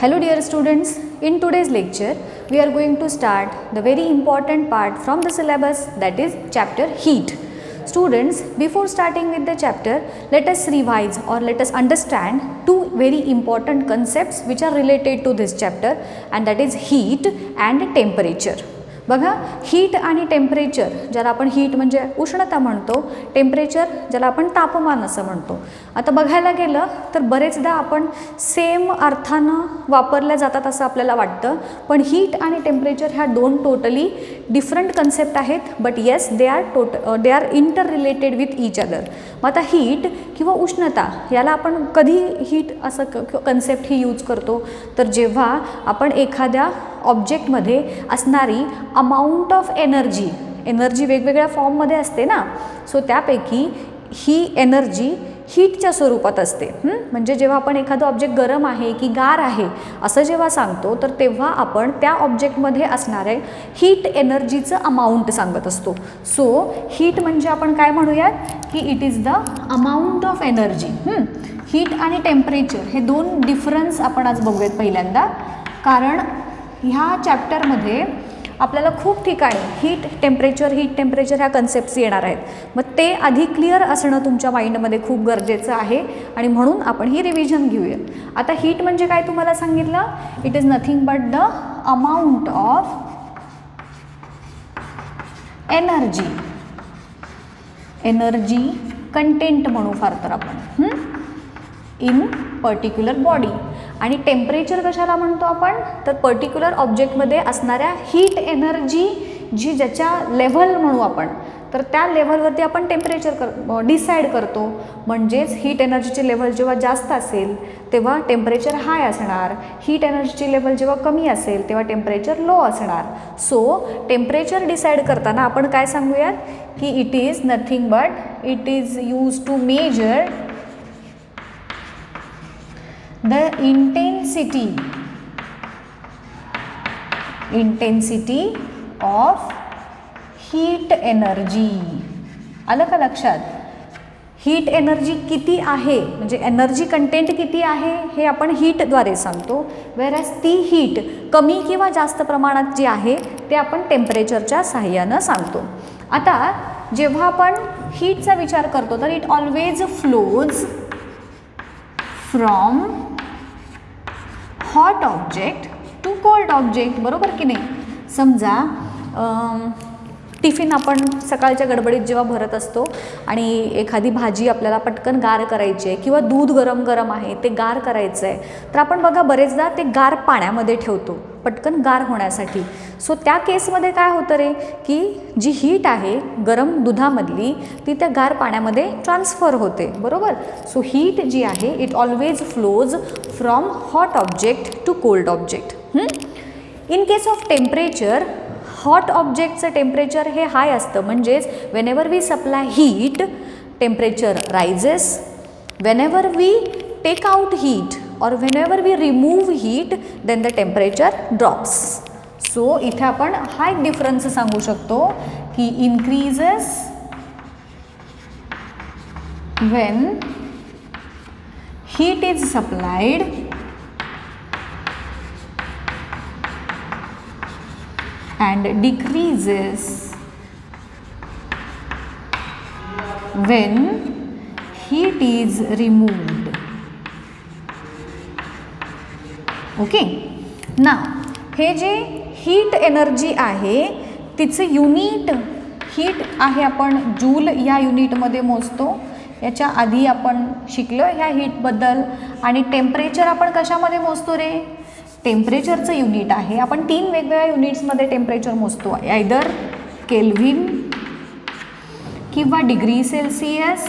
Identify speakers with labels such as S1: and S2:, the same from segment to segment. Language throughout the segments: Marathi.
S1: Hello dear students, in today's lecture we are going to start the very important part from the syllabus, that is chapter heat. Students, before starting with the chapter, let us revise or let us understand two very important concepts which are related to this chapter, and that is heat and temperature. बघा, हीट आणि टेम्परेचर, ज्याला आपण हीट म्हणजे उष्णता म्हणतो, टेम्परेचर ज्याला आपण तापमान असं म्हणतो. आता बघायला गेलं तर बरेचदा आपण सेम अर्थानं वापरल्या जातात असं आपल्याला वाटतं, पण हीट आणि टेम्परेचर ह्या दोन टोटली डिफरंट कन्सेप्ट आहेत, but yes they are inter related with each other. मग आता हीट किंवा उष्णता याला आपण कधी हीट असं कन्सेप्ट ही यूज करतो, तर जेव्हा आपण एखाद्या ऑब्जेक्टमध्ये असणारी अमाऊंट ऑफ एनर्जी वेगवेगळ्या फॉर्ममध्ये असते ना, सो त्यापैकी ही एनर्जी हीटच्या स्वरूपात असते. म्हणजे जेव्हा आपण एखादं ऑब्जेक्ट गरम आहे की गार आहे असं जेव्हा सांगतो, तर तेव्हा आपण त्या ऑब्जेक्टमध्ये असणारे हीट एनर्जीचं अमाऊंट सांगत असतो. सो हीट म्हणजे आपण काय म्हणूयात की it is the amount of energy. Heat आणि टेम्परेचर हे दोन डिफरन्स आपण आज बघूयात पहिल्यांदा, कारण ह्या चॅप्टरमध्ये आपल्याला खूप ठिकाणी हीट टेम्परेचर ह्या कन्सेप्ट्स येणार आहेत. मग ते आधी क्लिअर असणं तुमच्या माइंडमध्ये खूप गरजेचं आहे, आणि म्हणून आपण ही रिव्हिजन घेऊया. आता हीट म्हणजे काय तुम्हाला सांगितलं, it is nothing but the amount of energy content म्हणू फार तर आपण इन पर्टिक्युलर बॉडी. आणि टेम्परेचर कशाला म्हणतो आपण, तर पर्टिक्युलर ऑब्जेक्टमध्ये असणाऱ्या हीट एनर्जी जी ज्याच्या लेव्हल म्हणू आपण, तर त्या लेव्हलवरती आपण टेम्परेचर डिसाईड करतो. म्हणजेच हीट एनर्जीचे लेव्हल जेव्हा जास्त असेल तेव्हा टेम्परेचर हाय असणार, हीट एनर्जीची लेव्हल जेव्हा कमी असेल तेव्हा टेम्परेचर लो असणार. सो टेम्परेचर डिसाईड करताना आपण काय सांगूयात की it is nothing but it is use to measure the intensity of heat energy. आलं का लक्षात? हीट एनर्जी किती आहे म्हणजे एनर्जी कंटेंट किती आहे हे आपण हीटद्वारे सांगतो, वेरॅज ती हीट कमी किंवा जास्त प्रमाणात जी आहे ते आपण टेम्परेचरच्या साहाय्यानं सांगतो. आता जेव्हा आपण हीटचा विचार करतो तर it always flows from hot object to cold object, बरोबर की नाही. समजा टिफिन आपण सकाळच्या गडबडीत जेव्हा भरत असतो आणि एखादी भाजी आपल्याला पटकन गार करायची आहे किंवा दूध गरम आहे ते गार करायचं आहे, तर आपण बघा बरेचदा ते गार पाण्यामध्ये ठेवतो पटकन गार होण्यासाठी. सो त्या केसमध्ये काय होतं रे की जी हीट आहे गरम दुधामधली ती त्या गार पाण्यामध्ये ट्रान्सफर होते, बरोबर. सो हीट जी आहे it always flows from hot object to cold object. In case of temperature, hot ऑब्जेक्टचं टेम्परेचर हे हाय असतं, म्हणजेच whenever we supply heat temperature rises, whenever we take out heat और whenever we remove heat then the temperature drops. So इथे आपण हा एक डिफरन्स सांगू शकतो की increases when heat is supplied and decreases when heat is removed. Okay ना, हे जे हीट एनर्जी आहे तिचं युनिट हीट आहे आपण जूल या युनिटमध्ये मोजतो. याच्या आधी आपण शिकलो ह्या हीटबद्दल. आणि टेम्परेचर आपण कशामध्ये मोजतो रे, टेम्परेचरचं युनिट आहे आपण 3 वेगवेगळ्या युनिट्समध्ये टेम्परेचर मोजतो, आयदर केल्व्हिन किंवा डिग्री सेल्सिअस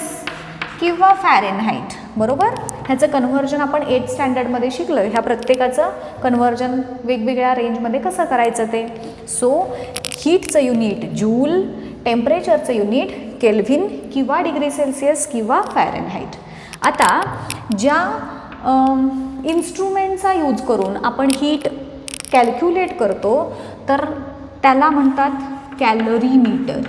S1: किंवा फॅरेनहाईट, बरोबर. ह्याचं कन्व्हर्जन आपण 8th स्टँडर्डमध्ये शिकलो. ह्या प्रत्येकाचं कन्व्हर्जन वेगवेगळ्या रेंजमध्ये कसं करायचं ते. सो हीटचं युनिट जूल, टेम्परेचरचं युनिट केल्व्हिन किंवा डिग्री सेल्सिअस किंवा फॅरेनहाईट. आता ज्या इन्स्ट्रुमेंटचा यूज करून आपण हीट कॅल्क्युलेट करतो तर त्याला म्हणतात कॅलरीमीटर.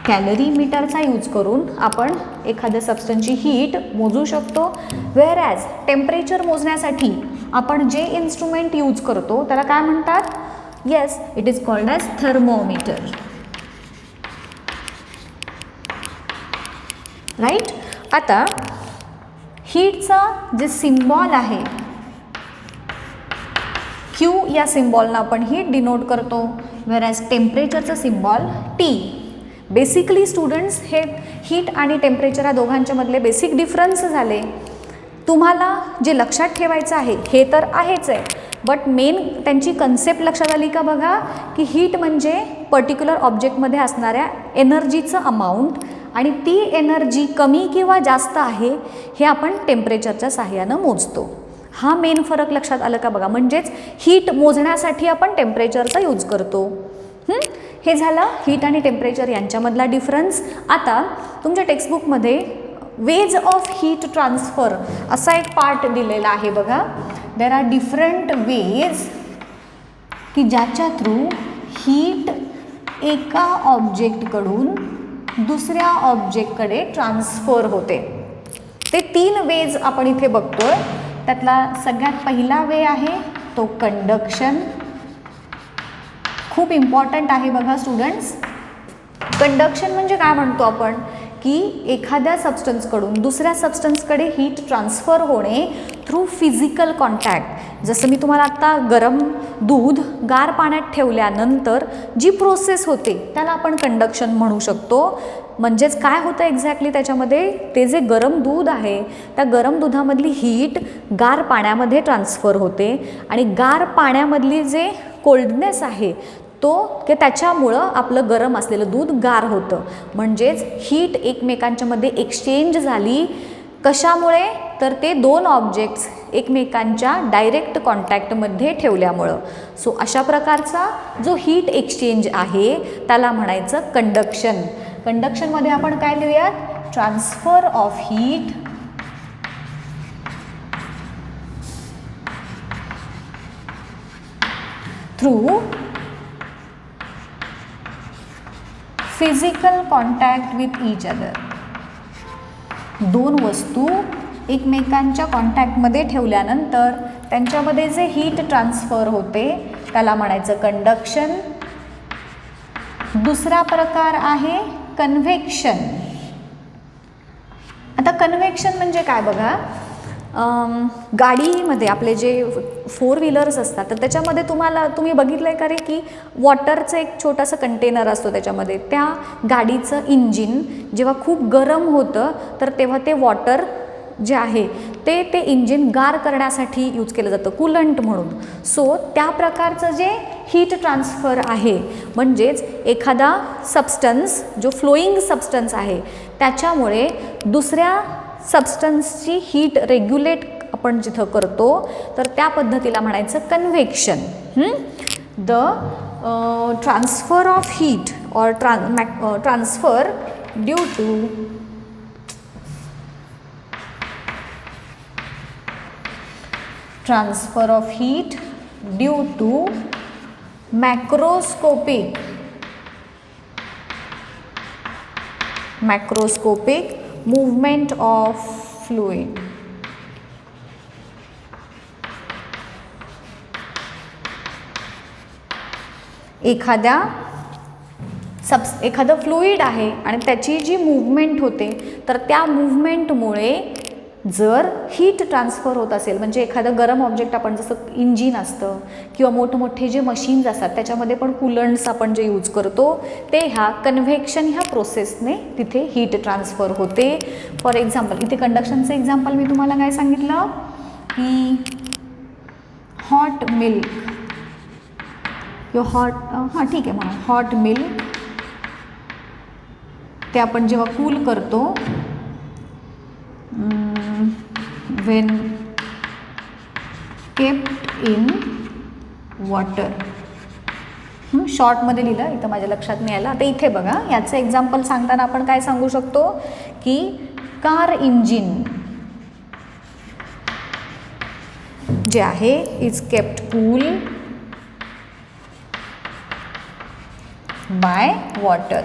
S1: कॅलरीमीटरचा यूज करून आपण एखाद्या सबस्टन्सची हीट मोजू शकतो. वेअरॅज टेम्परेचर मोजण्यासाठी आपण जे इन्स्ट्रुमेंट यूज करतो त्याला काय म्हणतात? Yes, it is called as thermometer. Right. आता हीटचा जे सिम्बॉल आहे Q, या सिम्बॉलनं आपण हीट डिनोट करतो, व्हेअरॅज टेम्परेचरचं सिम्बॉल T. बेसिकली स्टुडंट्स, हे हीट आणि टेम्परेचर या दोघांच्या मधले बेसिक डिफरन्स झाले. तुम्हाला जे लक्षात ठेवायचं आहे हे तर आहेच आहे, बट मेन त्यांची कन्सेप्ट लक्षात आली का बघा, की हीट म्हणजे पर्टिक्युलर ऑब्जेक्टमध्ये असणाऱ्या एनर्जीचं अमाऊंट, आणि ती एनर्जी कमी किंवा जास्त आहे हे आपण टेम्परेचरच्या साहाय्यानं मोजतो. हा मेन फरक लक्षात आलं का बघा. म्हणजेच हीट मोजण्यासाठी आपण टेम्परेचरचा यूज करतो. हे झालं हीट आणि टेम्परेचर यांच्यामधला डिफरन्स. आता तुमच्या टेक्स्टबुकमध्ये वेज ऑफ हीट ट्रान्सफर असा एक पार्ट दिलेला आहे बघा. देर आर डिफरंट वेज की ज्याच्या थ्रू हीट एका ऑब्जेक्टकडून दुसऱ्या ऑब्जेक्टकडे ट्रान्सफर होते. ते 3 वेज आपण इथे बघतोय. त्यातला सगळ्यात पहिला वे आहे तो कंडक्शन. खूप इम्पॉर्टंट आहे बघा स्टुडंट्स. कंडक्शन म्हणजे काय म्हणतो आपण, की एखाद्या सबस्टन्सकडून दुसऱ्या सबस्टन्सकडे हीट ट्रान्सफर होणे थ्रू फिजिकल कॉन्टॅक्ट. जसं मी तुम्हाला आत्ता गरम दूध गार पाण्यात ठेवल्यानंतर जी प्रोसेस होते त्याला आपण कंडक्शन म्हणू शकतो. म्हणजेच काय होतं एक्झॅक्टली त्याच्यामध्ये, ते जे गरम दूध आहे त्या गरम दुधामधली हीट गार पाण्यामध्ये ट्रान्सफर होते, आणि गार पाण्यामधली जे कोल्डनेस आहे तो त्याच्यामुळं आपलं गरम असलेलं दूध गार होतं. म्हणजेच हीट एकमेकांच्यामध्ये एक्सचेंज झाली. कशामुळे? तर ते 2 ऑब्जेक्ट्स एकमेकांच्या डायरेक्ट कॉन्टॅक्टमध्ये ठेवल्यामुळं. सो अशा प्रकारचा जो हीट एक्सचेंज आहे त्याला म्हणायचं कंडक्शन. कंडक्शनमध्ये आपण काय लिहूयात? Transfer of heat through physical contact with each other. 2 वस्तू एकमेकांच्या कॉन्टॅक्टमध्ये ठेवल्यानंतर त्यांच्यामध्ये जे हीट ट्रान्सफर होते त्याला म्हणायचं कंडक्शन. दुसरा प्रकार आहे कन्व्हेक्शन. आता कन्व्हेक्शन म्हणजे काय बघा, गाडीमध्ये आपले जे 4 व्हीलर्स असतात तर त्याच्यामध्ये तुम्ही बघितलं आहे का रे, की वॉटरचं एक छोटंसं कंटेनर असतो त्याच्यामध्ये. त्या गाडीचं इंजिन जेव्हा खूप गरम होतं तर तेव्हा ते वॉटर जे आहे ते इंजिन गार करण्यासाठी यूज केलं जातं, कूलंट म्हणून. सो त्या प्रकारचं जे हीट ट्रान्सफर आहे, म्हणजेच एखादा सबस्टन्स जो फ्लोईंग सबस्टन्स आहे त्याच्यामुळे दुसऱ्या सबस्टन्सची हीट रेग्युलेट आपण जिथं करतो तर त्या पद्धतीला म्हणायचं convection. The transfer of heat और transfer due to transfer of heat due to macroscopic movement of fluid. एखादं फ्लुइड आहे आणि त्याची जी मूव्हमेंट होते तर त्या मूव्हमेंटमुळे जर हीट ट्रान्सफर होत असेल, म्हणजे एखादं गरम ऑब्जेक्ट आपण जसं इंजिन असतं किंवा मोठमोठे जे मशीन्स असतात त्याच्यामध्ये पण कूलंट्स आपण जे यूज करतो ते ह्या कन्व्हेक्शन ह्या प्रोसेसने तिथे हीट ट्रान्सफर होते. फॉर एक्झाम्पल इथे कंडक्शनचं एक्झाम्पल मी तुम्हाला काय सांगितलं, की हॉट मिल्क किंवा ठीक आहे म्हणा हॉट मिल्क ते आपण जेव्हा कूल करतो when kept in water. शॉर्टमध्ये लिहिलं, इथं माझ्या लक्षात नाही आलं. आता इथे बघा याचं एक्झाम्पल सांगताना आपण काय सांगू शकतो, की कार इंजिन जे आहे is kept cool by water.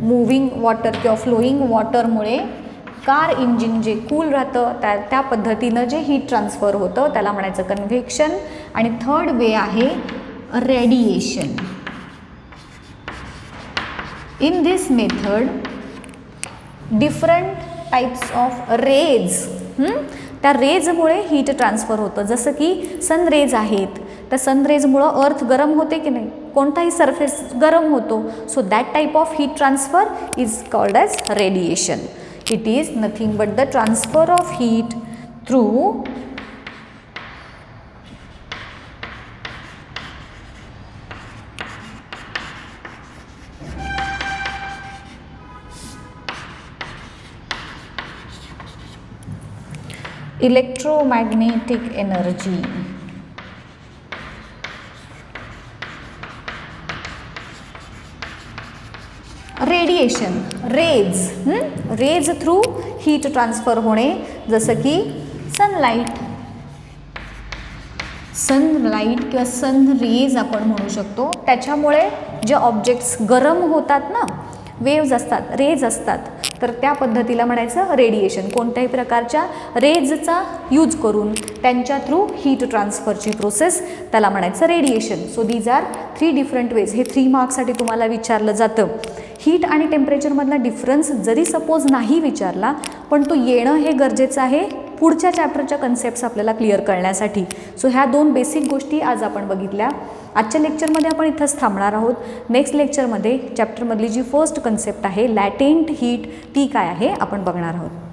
S1: Moving water किंवा फ्लोईंग वॉटरमुळे कार इंजिन जे कूल राहतं त्या पद्धतीनं जे हीट ट्रान्सफर होतं त्याला म्हणायचं कन्व्हेक्शन. आणि थर्ड वे आहे radiation. In this method different types of rays, त्या रेजमुळे हीट ट्रान्सफर होतं. जसं की सन रेज आहेत, त्या सन रेजमुळं अर्थ गरम होते की नाही, कोणताही सरफेस गरम होतो. So that type of heat transfer is called as radiation. It is nothing but the transfer of heat through electromagnetic energy. Radiation, rays through heat transfer होणे. जसं की सनलाईट किंवा सन रेज आपण म्हणू शकतो. त्याच्यामुळे जे ऑब्जेक्ट्स गरम होतात ना, वेव्ज असतात, रेज असतात, तर त्या पद्धतीला म्हणायचं रेडिएशन. कोणत्याही प्रकारच्या रेजचा यूज करून त्यांच्या थ्रू हीट ट्रान्सफरची प्रोसेस त्याला म्हणायचं radiation. So these are 3 different ways. हे 3 मार्क्ससाठी तुम्हाला विचारलं जातं. हीट आणि टेम्परेचरमधला डिफरन्स जरी सपोज नाही विचारला, पण तो येणं हे गरजेचं आहे पुढच्या चॅप्टरच्या कन्सेप्ट्स आपल्याला क्लिअर करण्यासाठी. सो ह्या 2 बेसिक गोष्टी आज आपण बघितल्या. आजच्या लेक्चरमध्ये आपण इथंच थांबणार आहोत. नेक्स्ट लेक्चरमध्ये चॅप्टरमधली जी फर्स्ट कन्सेप्ट आहे लॅटेंट हीट, ती काय आहे आपण बघणार आहोत.